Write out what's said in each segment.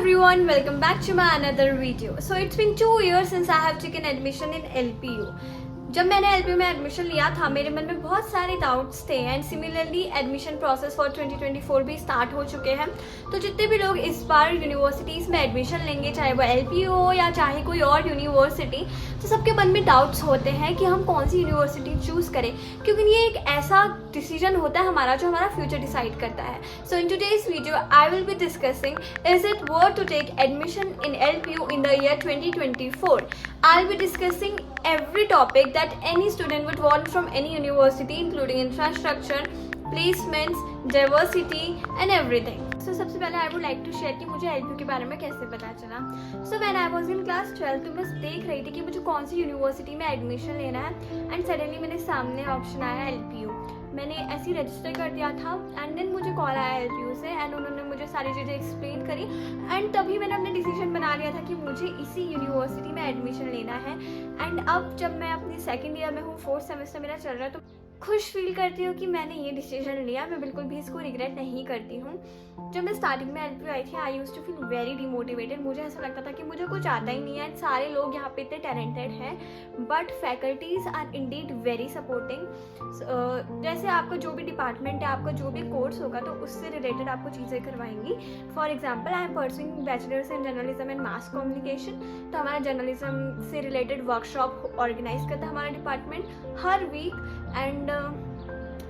everyone, welcome back to my another video. So it's been 2 years since I have taken admission in LPU. जब मैंने LPU में admission लिया था मेरे मन में बहुत सारे डाउट्स थे and similarly admission process for 2024 भी स्टार्ट हो चुके हैं. तो जितने भी लोग इस बार यूनिवर्सिटीज़ में एडमिशन लेंगे, चाहे वो LPU हो या चाहे कोई और यूनिवर्सिटी, तो सबके मन में डाउट्स होते हैं कि हम कौन सी यूनिवर्सिटी चूज़ करें, क्योंकि ये एक ऐसा डिसीजन होता है हमारा जो हमारा फ्यूचर डिसाइड करता है. So in today's video I will be discussing, is it worth to take admission in LPU in the year 2024. I'll be discussing every topic that any student would want from any university, including infrastructure, placements, diversity and everything. So सबसे पहले I would like to share कि मुझे LPU के बारे में कैसे पता चला. So when I was in class 12 तो मैं देख रही थी कि मुझे कौन सी यूनिवर्सिटी में एडमिशन लेना है एंड सडनली मेरे सामने ऑप्शन आया LPU. मैंने ऐसे ही रजिस्टर कर दिया था एंड देन मुझे कॉल आया LPU से एंड उन्होंने मुझे सारी चीज़ें एक्सप्लेन करी एंड तभी मैंने अपने डिसीजन बना लिया था कि मुझे इसी यूनिवर्सिटी में एडमिशन लेना है. एंड अब जब मैं अपनी सेकेंड ईयर में हूँ, 4th सेमेस्टर मेरा चल रहा है, तो खुश फील करती हूँ कि मैंने ये डिसीजन लिया. मैं बिल्कुल भी इसको रिग्रेट नहीं करती हूँ. जब मैं स्टार्टिंग में LPU आई थी I used to feel very demotivated. मुझे ऐसा लगता था कि मुझे कुछ आता ही नहीं है. सारे लोग यहाँ पे इतने टैलेंटेड हैं but faculties are indeed very supporting. जैसे आपका जो भी डिपार्टमेंट है, आपका जो भी कोर्स होगा तो उससे रिलेटेड आपको चीज़ें करवाएंगी. For example I am pursuing bachelors in journalism and mass communication, तो हमारा जर्नलिज्म से रिलेटेड वर्कशॉप ऑर्गेनाइज करता है हमारा डिपार्टमेंट हर वीक एंड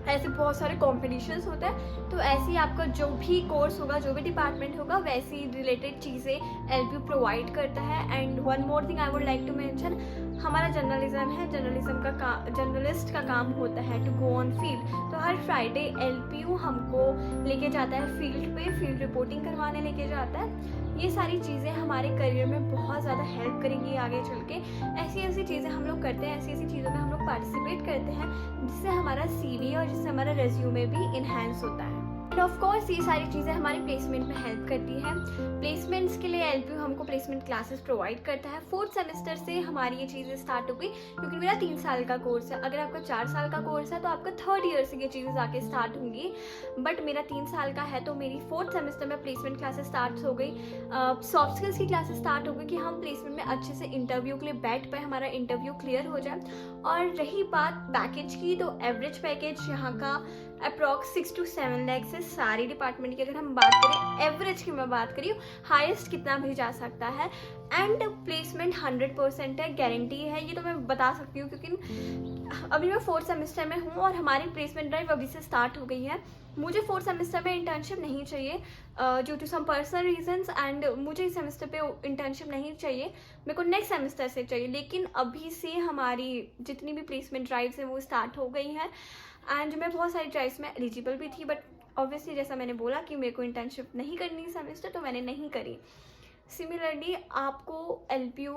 ऐसे बहुत सारे कॉम्पिटिशन्स होते हैं. तो ऐसे ही आपका जो भी कोर्स होगा, जो भी डिपार्टमेंट होगा, वैसी रिलेटेड चीज़ें LPU प्रोवाइड करता है. And one more thing I would like to mention, हमारा जर्नलिज्म है, जर्नलिस्ट का काम होता है टू गो ऑन फील्ड. तो हर फ्राइडे LPU हमको लेके जाता है फील्ड पे, फील्ड रिपोर्टिंग करवाने लेके जाता है. ये सारी चीज़ें हमारे करियर में बहुत ज़्यादा हेल्प करेंगी आगे चल के. ऐसी चीज़ें हम लोग करते हैं, ऐसी चीज़ों में हम लोग पार्टिसिपेट करते हैं जिससे हमारा CV और जिससे हमारा रेज्यूमे भी इन्हांस होता है. एंड ऑफ कोर्स ये सारी चीज़ें हमारे प्लेसमेंट में हेल्प करती है. प्लेसमेंट्स के लिए LPU हमको प्लेसमेंट क्लासेस प्रोवाइड करता है. 4th सेमेस्टर से हमारी ये चीज़ें स्टार्ट हो गई, क्योंकि मेरा 3 साल का कोर्स है. अगर आपका 4 साल का कोर्स है तो आपका 3rd ईयर से ये चीज़ें आके स्टार्ट होंगी, बट मेरा 3 साल का है तो मेरी 4th सेमेस्टर में प्लेसमेंट क्लासेस स्टार्ट हो गई. सॉफ्ट स्किल्स की क्लासेस स्टार्ट हो गई कि हम प्लेसमेंट में अच्छे से इंटरव्यू के लिए बैठ पाए, हमारा इंटरव्यू क्लियर हो जाए. और रही बात पैकेज की, तो एवरेज पैकेज यहाँ का अप्रॉक्स 6 to 7 लाख से सारी डिपार्टमेंट की अगर हम बात करें, एवरेज की मैं बात करी हूँ, हाईएस्ट कितना भी जा सकता है. एंड प्लेसमेंट 100% है, गारंटी है, ये तो मैं बता सकती हूँ क्योंकि अभी मैं 4th सेमेस्टर में हूँ और हमारी प्लेसमेंट ड्राइव अभी से स्टार्ट हो गई है. मुझे 4th सेमेस्टर में इंटर्नशिप नहीं चाहिए due to some personal reasons and मुझे इस सेमेस्टर पे इंटर्नशिप नहीं चाहिए, मेरे को नेक्स्ट सेमेस्टर से चाहिए. लेकिन अभी से हमारी जितनी भी प्लेसमेंट ड्राइव्स हैं वो स्टार्ट हो गई हैं एंड मैं बहुत सारी ड्राइव्स में एलिजिबल भी थी, बट ऑब्वियसली जैसा मैंने बोला कि मेरे को इंटर्नशिप नहीं करनी सेमेस्टर, तो मैंने नहीं करी. सिमिलरली आपको LPU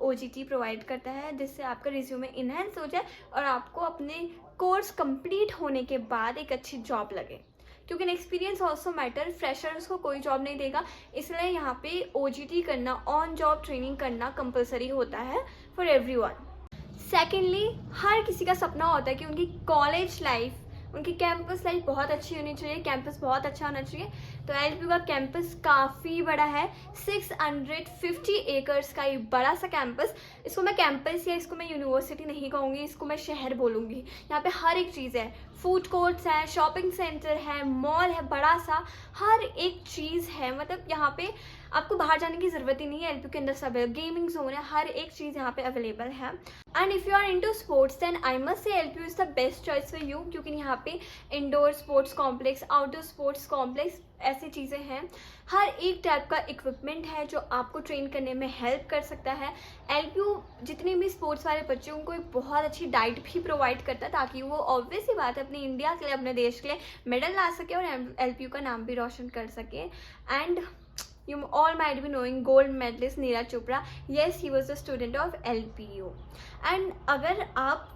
OGT प्रोवाइड करता है जिससे आपका रिज्यूमे इन्हेंस हो जाए और आपको अपने कोर्स कंप्लीट होने के बाद एक अच्छी जॉब लगे, क्योंकि एक्सपीरियंस ऑल्सो मैटर. फ्रेशर्स को कोई जॉब नहीं देगा, इसलिए यहाँ पे OGT करना, ऑन जॉब ट्रेनिंग करना कंपलसरी होता है फॉर एवरीवन. सेकेंडली हर किसी का सपना होता है कि उनकी कॉलेज लाइफ, उनकी कैंपस लाइफ बहुत अच्छी होनी चाहिए, कैंपस बहुत अच्छा होना चाहिए. तो LPU का कैंपस काफ़ी बड़ा है, 650 एकर्स का ये बड़ा सा कैंपस. इसको मैं कैंपस या इसको मैं यूनिवर्सिटी नहीं कहूँगी, इसको मैं शहर बोलूँगी. यहाँ पे हर एक चीज़ है, फूड कोर्ट्स है, शॉपिंग सेंटर है, मॉल है बड़ा सा, हर एक चीज़ है. मतलब यहाँ पे आपको बाहर जाने की ज़रूरत ही नहीं है. LPU के अंदर सब है, गेमिंग जोन है, हर एक चीज़ यहाँ पे अवेलेबल है. And if you are into sports then I must say LPU is the best choice for you, क्योंकि यहाँ पे indoor sports complex, outdoor sports complex, ऐसी चीज़ें हैं. हर एक टाइप का इक्विपमेंट है जो आपको ट्रेन करने में हेल्प कर सकता है. LPU जितने भी स्पोर्ट्स वाले बच्चे हैं उनको एक बहुत अच्छी डाइट भी प्रोवाइड करता है, ताकि वो ऑब्वियस ही बात है अपने इंडिया के लिए, अपने देश के लिए मेडल ला सके और LPU का नाम भी रोशन कर सके. And you all might be knowing gold medalist Neeraj Chopra. Yes, he was a student of LPU. And अगर आप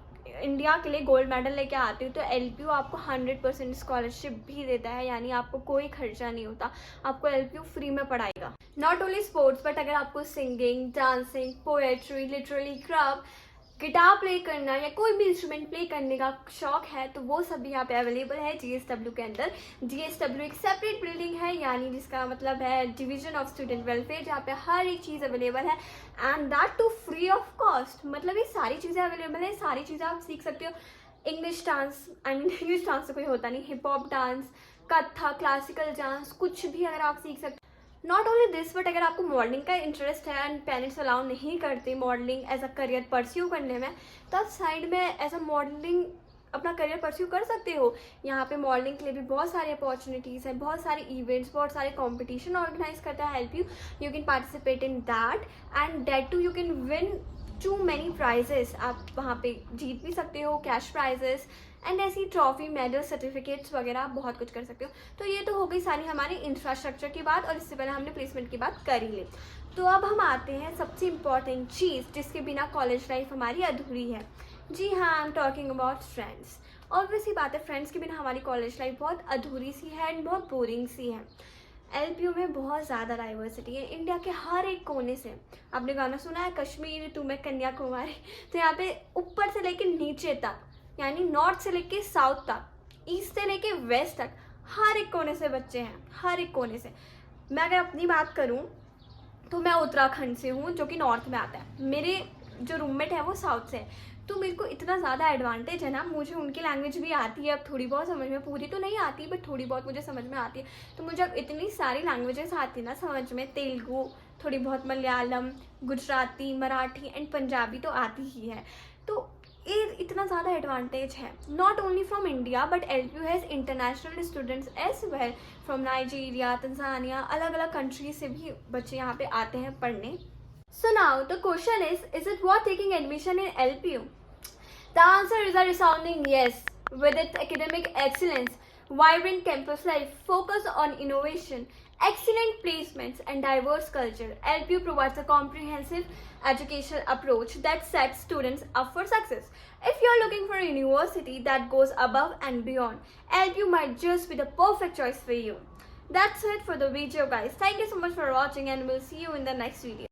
इंडिया के लिए गोल्ड मेडल लेके आते हो तो LPU आपको 100% स्कॉलरशिप भी देता है, यानी आपको कोई खर्चा नहीं होता, आपको LPU फ्री में पढ़ाएगा. नॉट ओनली स्पोर्ट्स बट अगर आपको singing, dancing, poetry, literary craft, guitar play करना या कोई भी इंस्ट्रूमेंट प्ले करने का शौक है तो वो सब भी यहाँ पे अवेलेबल है GSW के अंदर। GSW एक सेपरेट बिल्डिंग है, यानी जिसका मतलब है डिवीजन ऑफ स्टूडेंट वेलफेयर, जहाँ पे हर एक चीज़ अवेलेबल है and that too free of cost. मतलब ये सारी चीज़ें अवेलेबल है, सारी चीज़ें आप सीख सकते हो। English dance, I mean English dance तो कोई होता नहीं, hip hop dance, Kathak, classical dance, कुछ भी अगर आप सीख सकते। नॉट ओनली दिस बट अगर आपको मॉडलिंग का इंटरेस्ट है एंड पेरेंट्स अलाउ नहीं करते modelling as a career pursue करने में, तो आप साइड में एज अ मॉडलिंग अपना करियर परस्यू कर सकते हो। यहाँ पे मॉडलिंग के लिए भी बहुत सारी अपॉर्चुनिटीज़ हैं, बहुत सारे इवेंट्स, बहुत सारे कंपटीशन ऑर्गेनाइज करता है help you can participate in that and that too you can win too many prizes. आप वहाँ पे जीत भी सकते हो, कैश प्राइजेस एंड ऐसी ट्रॉफी, मेडल, सर्टिफिकेट्स वगैरह आप बहुत कुछ कर सकते हो। तो ये तो हो गई सारी हमारी इंफ्रास्ट्रक्चर की बात, और इससे पहले हमने प्लेसमेंट की बात कर ही ली। तो अब हम आते हैं सबसे इम्पॉर्टेंट चीज़ जिसके बिना कॉलेज लाइफ हमारी अधूरी है। जी हाँ, I am talking about friends. Obviously बात है, फ्रेंड्स के बिना हमारी कॉलेज लाइफ बहुत अधूरी सी है एंड बहुत बोरिंग सी है। LPU में बहुत ज़्यादा डाइवर्सिटी है, इंडिया के हर एक कोने से। आपने गाना सुना है कश्मीर टू मैं कन्याकुमारी, तो यहाँ पे ऊपर से लेके नीचे तक, यानी नॉर्थ से लेके साउथ तक, ईस्ट से लेके वेस्ट तक, हर एक कोने से बच्चे हैं, हर एक कोने से। मैं अगर अपनी बात करूँ तो मैं उत्तराखंड से हूँ, जो कि नॉर्थ में आता है। मेरे जो रूममेट है वो साउथ से है, तो मेरे को इतना ज़्यादा एडवांटेज है ना, मुझे उनकी लैंग्वेज भी आती है अब थोड़ी बहुत समझ में, पूरी तो नहीं आती बट थोड़ी बहुत मुझे समझ में आती है। तो मुझे अब इतनी सारी लैंग्वेजेस आती है ना समझ में, तेलुगु, थोड़ी बहुत मलयालम, गुजराती, मराठी एंड पंजाबी तो आती ही है। तो ये इतना ज़्यादा एडवांटेज है, not only from India but LPU has international students as well, from Nigeria, Tanzania, अलग अलग कंट्री से भी बच्चे यहाँ पे आते हैं पढ़ने। So now the question is it worth taking admission in LPU? The answer is a resounding yes. With its academic excellence, vibrant campus life, focus on innovation, excellent placements and diverse culture, LPU provides a comprehensive educational approach that sets students up for success. If you are looking for a university that goes above and beyond, LPU might just be the perfect choice for you. That's it for the video guys. Thank you so much for watching and we'll see you in the next video.